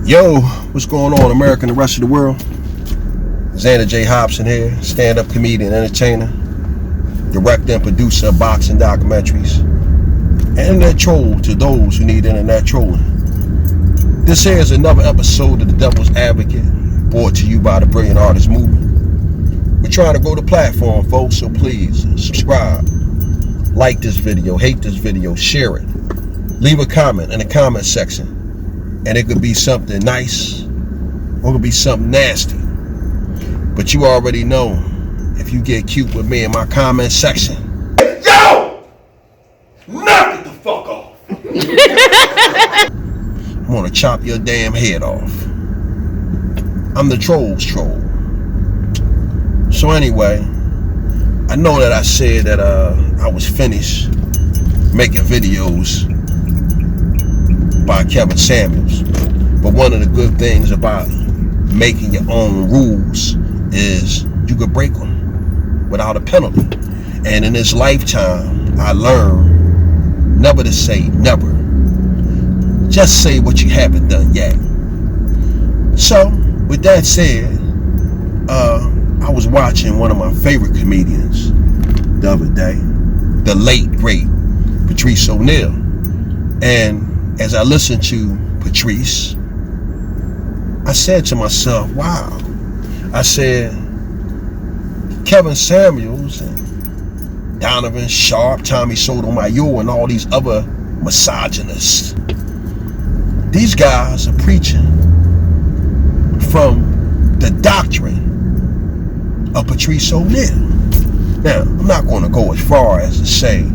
Yo, what's going on, America and the rest of the world? Xander J. Hobson here, stand-up comedian, entertainer, director and producer of boxing documentaries, and internet troll to those who need internet trolling. This here is another episode of The Devil's Advocate, brought to you by the Brilliant Artist Movement. We're trying to grow the platform, folks, so please subscribe, like this video, hate this video, share it, leave a comment in the comment section. And it could be something nice, or it could be something nasty. But you already know, if you get cute with me in my comment section, yo! Knock it the fuck off! I'm gonna chop your damn head off. I'm the troll's troll. So anyway, I know that I said that I was finished making videos by Kevin Samuels, but one of the good things about making your own rules is you could break them without a penalty. And in this lifetime, I learned never to say never. Just say what you haven't done yet. So, with that said, I was watching one of my favorite comedians the other day, the late, great Patrice, and as I listened to Patrice, I said to myself, wow. I said, Kevin Samuels and Donovan Sharp, Tommy Sotomayor, and all these other misogynists, these guys are preaching from the doctrine of Patrice O'Neal. Now, I'm not going to go as far as to say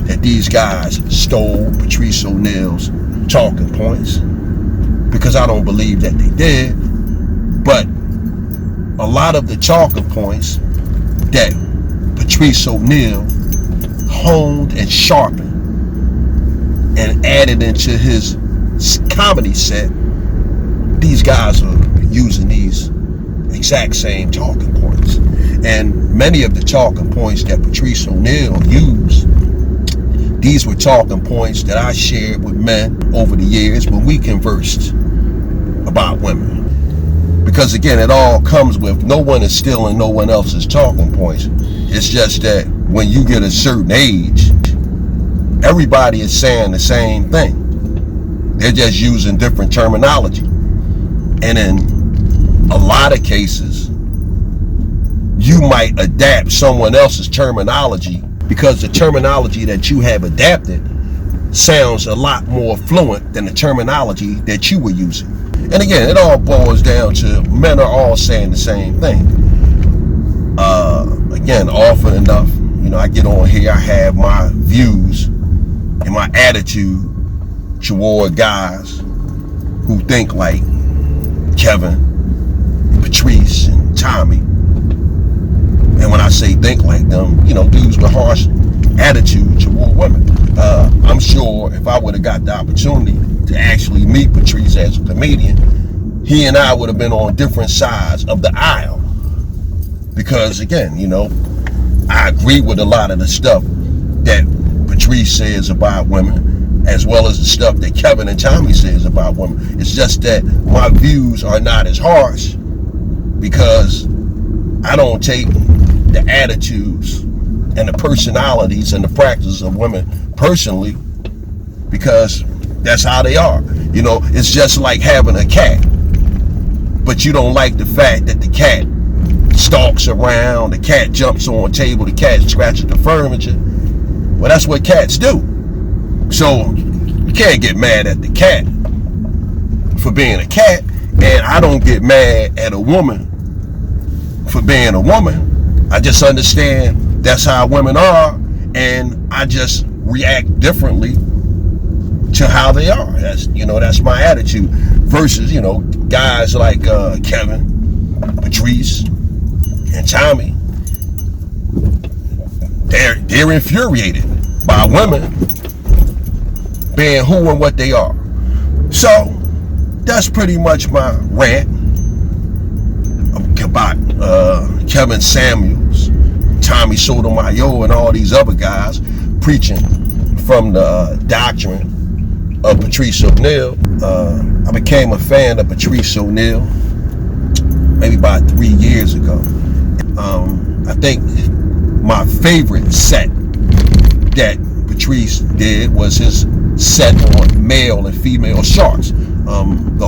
that these guys stole Patrice O'Neal's talking points, because I don't believe that they did. But a lot of the talking points that Patrice O'Neal honed and sharpened and added into his comedy set, these guys are using these exact same talking points. And many of the talking points that Patrice O'Neal used, these were talking points that I shared with men over the years when we conversed about women. Because again, it all comes with no one is stealing no one else's talking points. It's just that when you get a certain age, everybody is saying the same thing. They're just using different terminology. And in a lot of cases, you might adapt someone else's terminology because the terminology that you have adapted sounds a lot more fluent than the terminology that you were using. And again, it all boils down to men are all saying the same thing. Again, often enough, I get on here, I have my views and my attitude toward guys who think like Kevin, Patrice, and Tommy. And when I say think like them, dudes with harsh attitude toward women. I'm sure if I would have got the opportunity to actually meet Patrice as a comedian, he and I would have been on different sides of the aisle. Because again, I agree with a lot of the stuff that Patrice says about women, as well as the stuff that Kevin and Tommy says about women. It's just that my views are not as harsh because I don't take the attitudes and the personalities and the practices of women personally, because that's how they are. It's just like having a cat, but you don't like the fact that the cat stalks around, the cat jumps on a table, the cat scratches the furniture. Well, that's what cats do. So you can't get mad at the cat for being a cat, and I don't get mad at a woman for being a woman. I just understand that's how women are, and I just react differently to how they are. That's my attitude. Versus, guys like Kevin, Patrice, and Tommy, they're infuriated by women being who and what they are. So that's pretty much my rant about Kevin Samuels, Tommy Sotomayor, and all these other guys preaching from the doctrine of Patrice O'Neal. I became a fan of Patrice O'Neal maybe about 3 years ago. I think my favorite set that Patrice did was his set on male and female sharks. The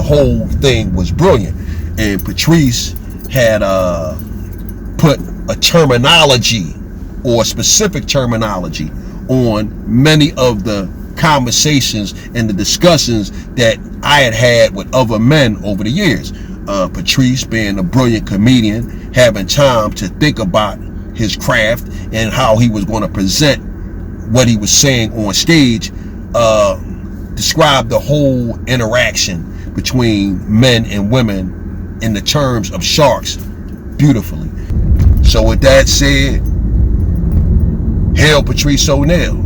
whole thing was brilliant, and Patrice had put a terminology or a specific terminology on many of the conversations and the discussions that I had with other men over the years. Patrice, being a brilliant comedian, having time to think about his craft and how he was going to present what he was saying on stage, described the whole interaction between men and women in the terms of sharks beautifully. So with that said, hail Patrice O'Neal.